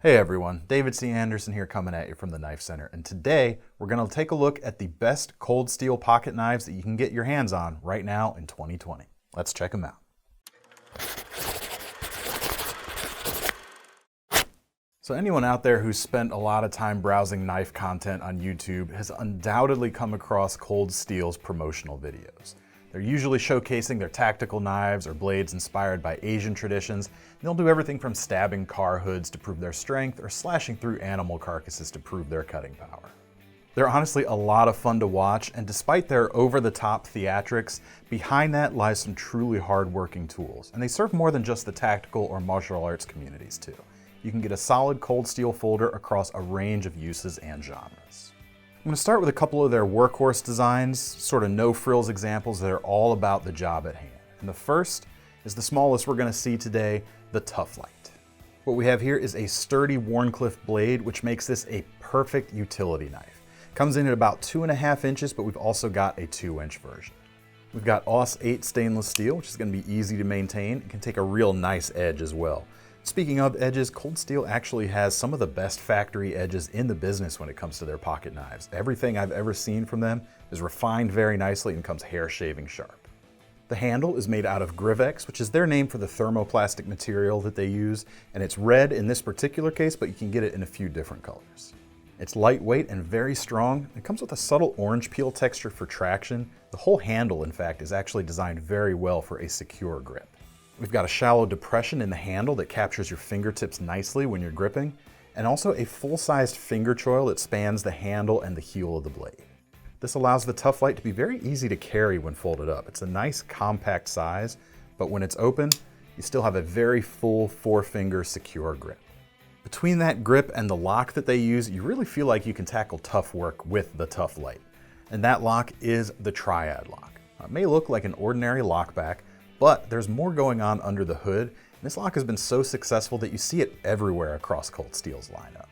Hey everyone, David C. Anderson here coming at you from the Knife Center, and today we're going to take a look at the best cold steel pocket knives that you can get your hands on right now in 2020. Let's check them out. So anyone out there who's spent a lot of time browsing knife content on YouTube has undoubtedly come across Cold Steel's promotional videos. They're usually showcasing their tactical knives or blades inspired by Asian traditions. They'll do everything from stabbing car hoods to prove their strength or slashing through animal carcasses to prove their cutting power. They're honestly a lot of fun to watch, and despite their over-the-top theatrics, behind that lies some truly hard-working tools. And they serve more than just the tactical or martial arts communities too. You can get a solid cold steel folder across a range of uses and genres. I'm going to start with a couple of their workhorse designs, sort of no-frills examples that are all about the job at hand. And the first is the smallest we're going to see today, the Tuff Lite. What we have here is a sturdy Wharncliffe blade, which makes this a perfect utility knife. Comes in at about 2.5 inches, but we've also got a 2-inch version. We've got AUS 8 stainless steel, which is going to be easy to maintain. It can take a real nice edge as well. Speaking of edges, Cold Steel actually has some of the best factory edges in the business when it comes to their pocket knives. Everything I've ever seen from them is refined very nicely and comes hair shaving sharp. The handle is made out of Grivex, which is their name for the thermoplastic material that they use, and it's red in this particular case, but you can get it in a few different colors. It's lightweight and very strong. It comes with a subtle orange peel texture for traction. The whole handle, in fact, is actually designed very well for a secure grip. We've got a shallow depression in the handle that captures your fingertips nicely when you're gripping, and also a full-sized finger choil that spans the handle and the heel of the blade. This allows the Tuff Lite to be very easy to carry when folded up. It's a nice compact size, but when it's open, you still have a very full 4-finger secure grip. Between that grip and the lock that they use, you really feel like you can tackle tough work with the Tuff Lite. And that lock is the Triad lock. It may look like an ordinary lockback, but there's more going on under the hood, and this lock has been so successful that you see it everywhere across Cold Steel's lineup.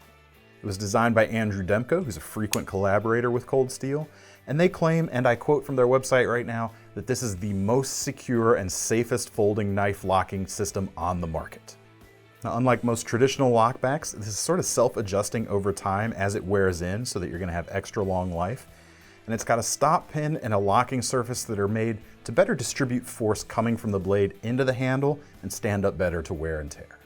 It was designed by Andrew Demko, who's a frequent collaborator with Cold Steel, and they claim, and I quote from their website right now, that this is the most secure and safest folding knife locking system on the market. Now, unlike most traditional lockbacks, this is sort of self-adjusting over time as it wears in so that you're going to have extra long life. And it's got a stop pin and a locking surface that are made to better distribute force coming from the blade into the handle and stand up better to wear and tear.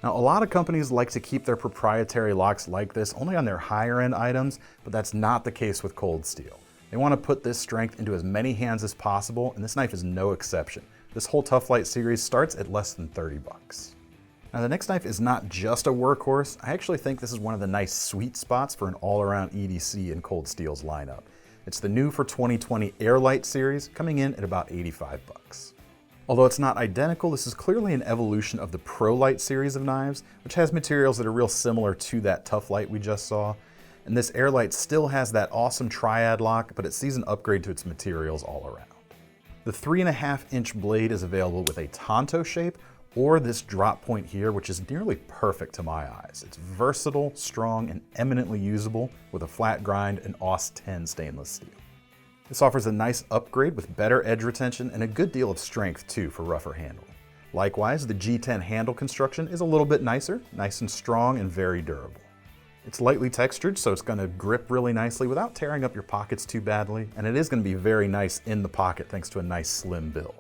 Now, a lot of companies like to keep their proprietary locks like this only on their higher end items, but that's not the case with Cold Steel. They want to put this strength into as many hands as possible, and this knife is no exception. This whole Tuff Lite series starts at less than 30 bucks. Now, the next knife is not just a workhorse. I actually think this is one of the nice sweet spots for an all-around EDC in Cold Steel's lineup. It's the new for 2020 Airlight series, coming in at about 85 bucks. Although it's not identical, this is clearly an evolution of the Pro Lite series of knives, which has materials that are real similar to that Tuff Lite we just saw. And this Airlight still has that awesome Triad lock, but it sees an upgrade to its materials all around. The 3.5-inch blade is available with a Tonto shape, or this drop point here, which is nearly perfect to my eyes. It's versatile, strong, and eminently usable with a flat grind and AUS 10 stainless steel. This offers a nice upgrade with better edge retention and a good deal of strength too for rougher handling. Likewise, the G10 handle construction is a little bit nicer, nice and strong and very durable. It's lightly textured, so it's going to grip really nicely without tearing up your pockets too badly, and it is going to be very nice in the pocket thanks to a nice slim build.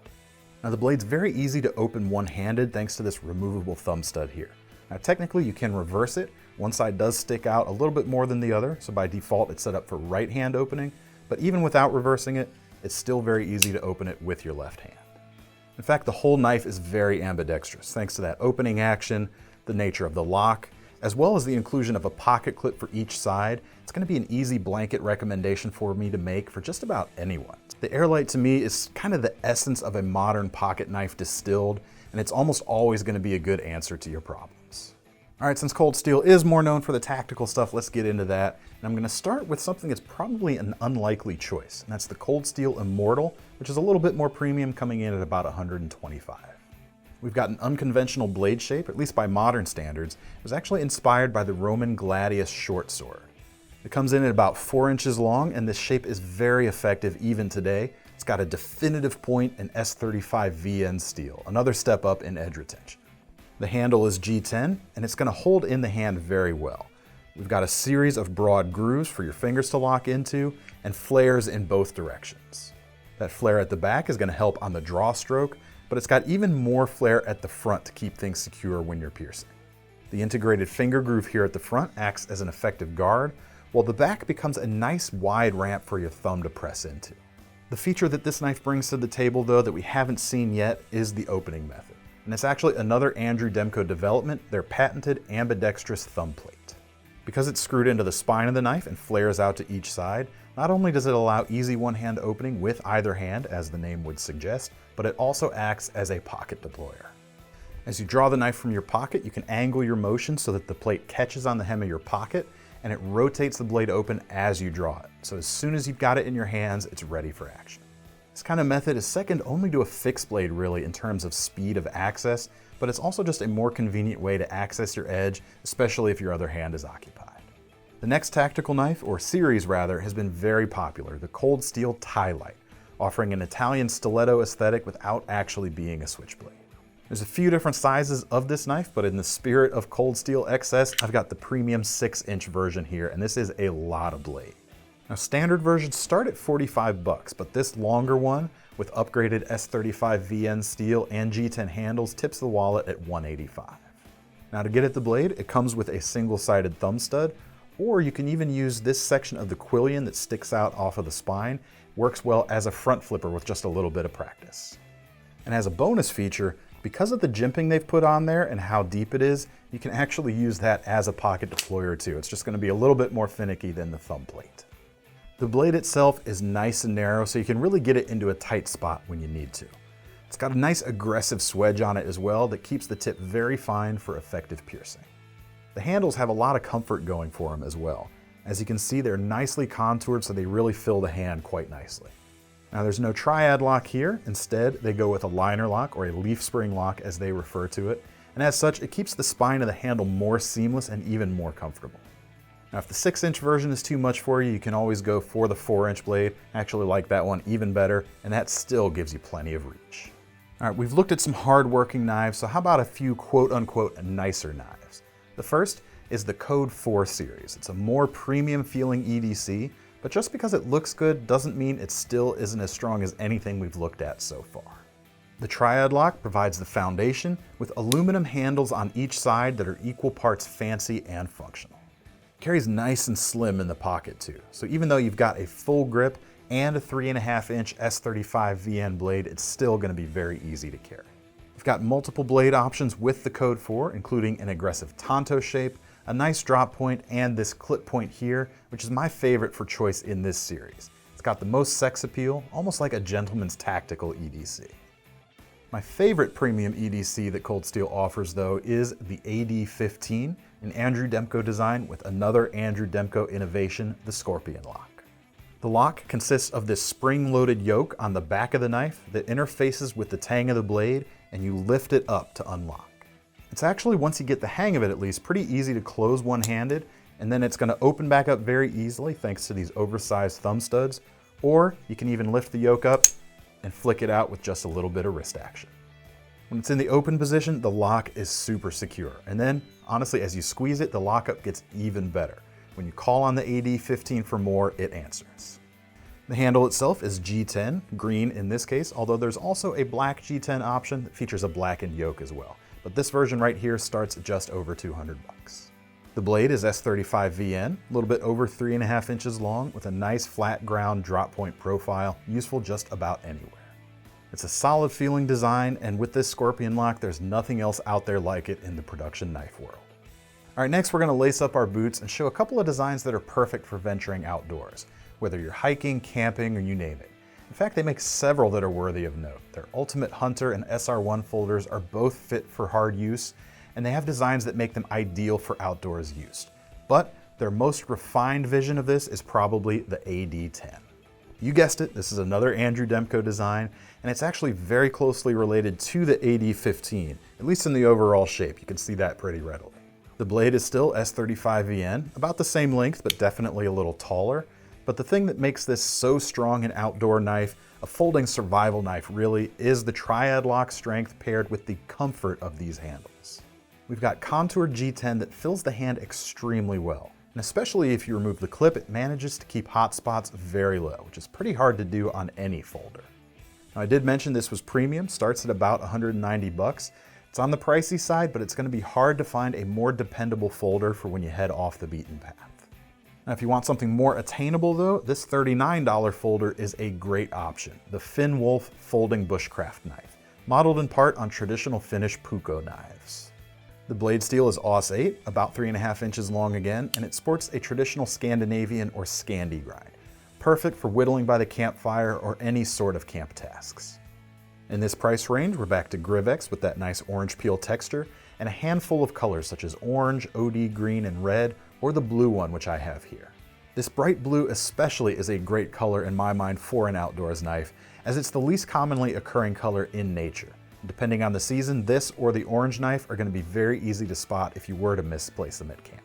Now, the blade's very easy to open one-handed thanks to this removable thumb stud here. Now, technically you can reverse it. One side does stick out a little bit more than the other, so by default it's set up for right hand opening, but even without reversing it, it's still very easy to open it with your left hand. In fact, the whole knife is very ambidextrous thanks to that opening action, the nature of the lock, as well as the inclusion of a pocket clip for each side. It's going to be an easy blanket recommendation for me to make for just about anyone. The Airlight to me is kind of the essence of a modern pocket knife distilled, and it's almost always going to be a good answer to your problems. All right, since Cold Steel is more known for the tactical stuff, let's get into that. And I'm going to start with something that's probably an unlikely choice, and that's the Cold Steel Immortal, which is a little bit more premium, coming in at about $125. We've got an unconventional blade shape, at least by modern standards. It was actually inspired by the Roman gladius short sword. It comes in at about 4 inches long, and this shape is very effective even today. It's got a definitive point in S35 VN steel, another step up in edge retention. The handle is G10, and it's going to hold in the hand very well. We've got a series of broad grooves for your fingers to lock into, and flares in both directions. That flare at the back is going to help on the draw stroke, but it's got even more flare at the front to keep things secure when you're piercing. The integrated finger groove here at the front acts as an effective guard, while the back becomes a nice wide ramp for your thumb to press into. The feature that this knife brings to the table, though, that we haven't seen yet is the opening method. And it's actually another Andrew Demko development, their patented ambidextrous thumb plate. Because it's screwed into the spine of the knife and flares out to each side, not only does it allow easy one-hand opening with either hand, as the name would suggest, but it also acts as a pocket deployer. As you draw the knife from your pocket, you can angle your motion so that the plate catches on the hem of your pocket, and it rotates the blade open as you draw it. So as soon as you've got it in your hands, it's ready for action. This kind of method is second only to a fixed blade really in terms of speed of access, but it's also just a more convenient way to access your edge, especially if your other hand is occupied. The next tactical knife, or series rather, has been very popular, the Cold Steel Tuff Lite, offering an Italian stiletto aesthetic without actually being a switchblade. There's a few different sizes of this knife, but in the spirit of Cold Steel XS, I've got the premium 6-inch version here, and this is a lot of blade. Now, standard versions start at $45, but this longer one, with upgraded S35VN steel and G10 handles, tips the wallet at $185. Now, to get at the blade, it comes with a single-sided thumb stud, or you can even use this section of the quillion that sticks out off of the spine. Works well as a front flipper with just a little bit of practice. And as a bonus feature, because of the jimping they've put on there and how deep it is, you can actually use that as a pocket deployer too. It's just going to be a little bit more finicky than the thumb plate. The blade itself is nice and narrow, so you can really get it into a tight spot when you need to. It's got a nice aggressive swedge on it as well that keeps the tip very fine for effective piercing. The handles have a lot of comfort going for them as well. As you can see, they're nicely contoured, so they really fill the hand quite nicely. Now, there's no triad lock here. Instead, they go with a liner lock, or a leaf spring lock as they refer to it. And as such, it keeps the spine of the handle more seamless and even more comfortable. Now, if the 6-inch version is too much for you, you can always go for the 4-inch blade. I actually like that one even better, and that still gives you plenty of reach. All right, we've looked at some hard-working knives, so how about a few quote-unquote nicer knives? The first is the Code 4 series. It's a more premium-feeling EDC, but just because it looks good doesn't mean it still isn't as strong as anything we've looked at so far. The triad lock provides the foundation with aluminum handles on each side that are equal parts fancy and functional. It carries nice and slim in the pocket too, so even though you've got a full grip and a 3.5-inch S35VN blade, it's still going to be very easy to carry. We've got multiple blade options with the Code 4, including an aggressive tanto shape, a nice drop point, and this clip point here, which is my favorite for choice in this series. It's got the most sex appeal, almost like a gentleman's tactical EDC. My favorite premium EDC that Cold Steel offers, though, is the AD15, an Andrew Demko design with another Andrew Demko innovation, the Scorpion Lock. The lock consists of this spring-loaded yoke on the back of the knife that interfaces with the tang of the blade, and you lift it up to unlock. It's actually, once you get the hang of it at least, pretty easy to close one-handed, and then it's going to open back up very easily thanks to these oversized thumb studs, or you can even lift the yoke up and flick it out with just a little bit of wrist action. When it's in the open position, the lock is super secure, and then, honestly, as you squeeze it, the lockup gets even better. When you call on the AD15 for more, it answers. The handle itself is G10, green in this case, although there's also a black G10 option that features a blackened yoke as well. But this version right here starts at just over $200. The blade is S35VN, a little bit over 3.5 inches long with a nice flat ground drop point profile, useful just about anywhere. It's a solid feeling design, and with this Scorpion lock, there's nothing else out there like it in the production knife world. All right, next we're gonna lace up our boots and show a couple of designs that are perfect for venturing outdoors, whether you're hiking, camping, or you name it. In fact, they make several that are worthy of note. Their Ultimate Hunter and SR1 folders are both fit for hard use, and they have designs that make them ideal for outdoors use. But their most refined vision of this is probably the AD10. You guessed it, this is another Andrew Demko design, and it's actually very closely related to the AD15, at least in the overall shape. You can see that pretty readily. The blade is still S35VN, about the same length, but definitely a little taller. But the thing that makes this so strong an outdoor knife, a folding survival knife really, is the triad lock strength paired with the comfort of these handles. We've got contoured G10 that fills the hand extremely well. And especially if you remove the clip, it manages to keep hot spots very low, which is pretty hard to do on any folder. Now, I did mention this was premium, starts at about 190 bucks. It's on the pricey side, but it's going to be hard to find a more dependable folder for when you head off the beaten path. Now, if you want something more attainable though, this $39 folder is a great option. The Finn Wolf Folding Bushcraft Knife, modeled in part on traditional Finnish puukko knives. The blade steel is Aus 8, about 3.5 inches long again, and it sports a traditional Scandinavian or Scandi grind, perfect for whittling by the campfire or any sort of camp tasks. In this price range, we're back to Grivex with that nice orange peel texture and a handful of colors such as orange, OD green, and red, or the blue one, which I have here. This bright blue especially is a great color in my mind for an outdoors knife, as it's the least commonly occurring color in nature. Depending on the season, this or the orange knife are going to be very easy to spot if you were to misplace them at camp.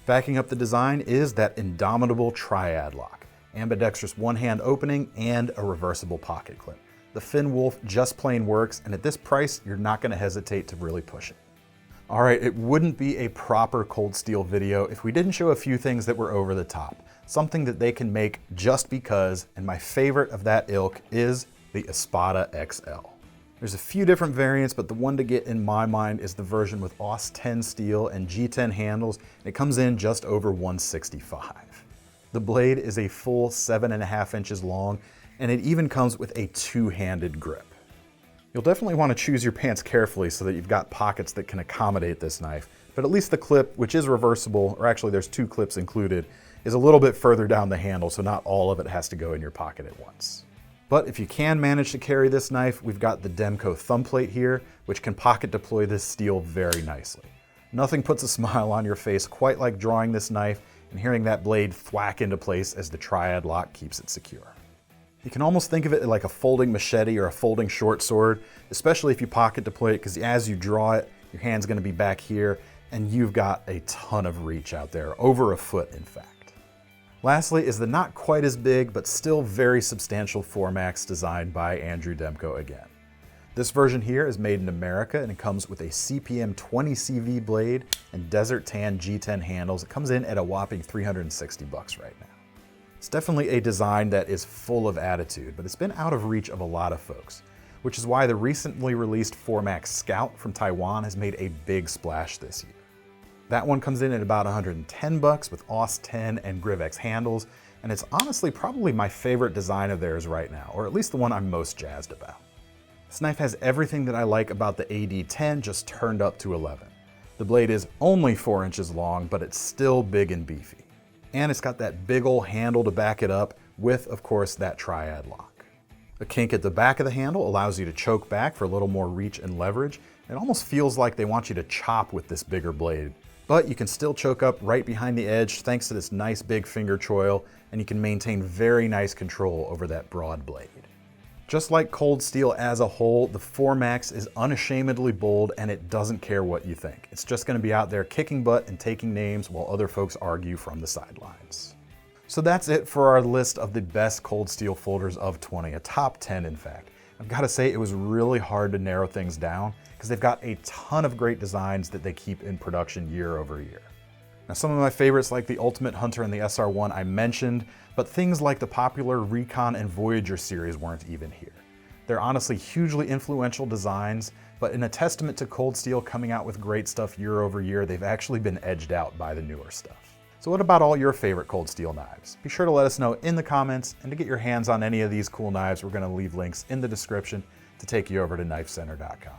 Backing up the design is that indomitable triad lock, ambidextrous one-hand opening, and a reversible pocket clip. The Finn Wolf just plain works, and at this price, you're not going to hesitate to really push it. All right, it wouldn't be a proper Cold Steel video if we didn't show a few things that were over the top, something that they can make just because, and my favorite of that ilk is the Espada XL. There's a few different variants, but the one to get in my mind is the version with Aus 10 steel and G10 handles. It comes in just over $165. The blade is a full 7.5 inches long, and it even comes with a two-handed grip. You'll definitely want to choose your pants carefully so that you've got pockets that can accommodate this knife, but at least the clip, which is reversible, or actually there's two clips included, is a little bit further down the handle, so not all of it has to go in your pocket at once. But if you can manage to carry this knife, we've got the Demko thumb plate here, which can pocket deploy this steel very nicely. Nothing puts a smile on your face quite like drawing this knife and hearing that blade thwack into place as the triad lock keeps it secure. You can almost think of it like a folding machete or a folding short sword, especially if you pocket deploy it, because as you draw it, your hand's going to be back here, and you've got a ton of reach out there, over a foot in fact. Lastly is the not quite as big, but still very substantial Formax designed by Andrew Demko again. This version here is made in America, and it comes with a CPM 20 CV blade and Desert Tan G10 handles. It comes in at a whopping 360 bucks right now. It's definitely a design that is full of attitude, but it's been out of reach of a lot of folks, which is why the recently released Formax Scout from Taiwan has made a big splash this year. That one comes in at about 110 bucks with Aus 10 and Grivex handles, and it's honestly probably my favorite design of theirs right now, or at least the one I'm most jazzed about. This knife has everything that I like about the AD10 just turned up to 11. The blade is only 4 inches long, but it's still big and beefy. And it's got that big ol' handle to back it up with, of course, that triad lock. The kink at the back of the handle allows you to choke back for a little more reach and leverage. It almost feels like they want you to chop with this bigger blade. But you can still choke up right behind the edge thanks to this nice big finger choil, and you can maintain very nice control over that broad blade. Just like Cold Steel as a whole, the Formax is unashamedly bold, and it doesn't care what you think. It's just going to be out there kicking butt and taking names while other folks argue from the sidelines. So that's it for our list of the best Cold Steel folders of 20, a top 10 in fact. I've got to say it was really hard to narrow things down because they've got a ton of great designs that they keep in production year over year. Now, some of my favorites like the Ultimate Hunter and the SR1 I mentioned, but things like the popular Recon and Voyager series weren't even here. They're honestly hugely influential designs, but in a testament to Cold Steel coming out with great stuff year over year, they've actually been edged out by the newer stuff. So what about all your favorite Cold Steel knives? Be sure to let us know in the comments, and to get your hands on any of these cool knives, we're going to leave links in the description to take you over to KnifeCenter.com.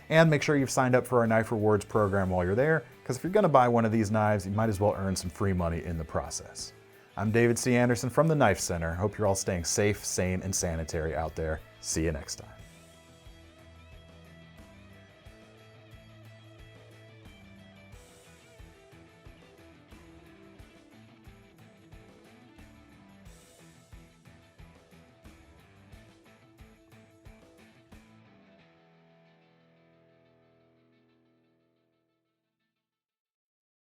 And make sure you've signed up for our Knife Rewards program while you're there, because if you're going to buy one of these knives, you might as well earn some free money in the process. I'm David C. Anderson from the Knife Center. Hope you're all staying safe, sane, and sanitary out there. See you next time.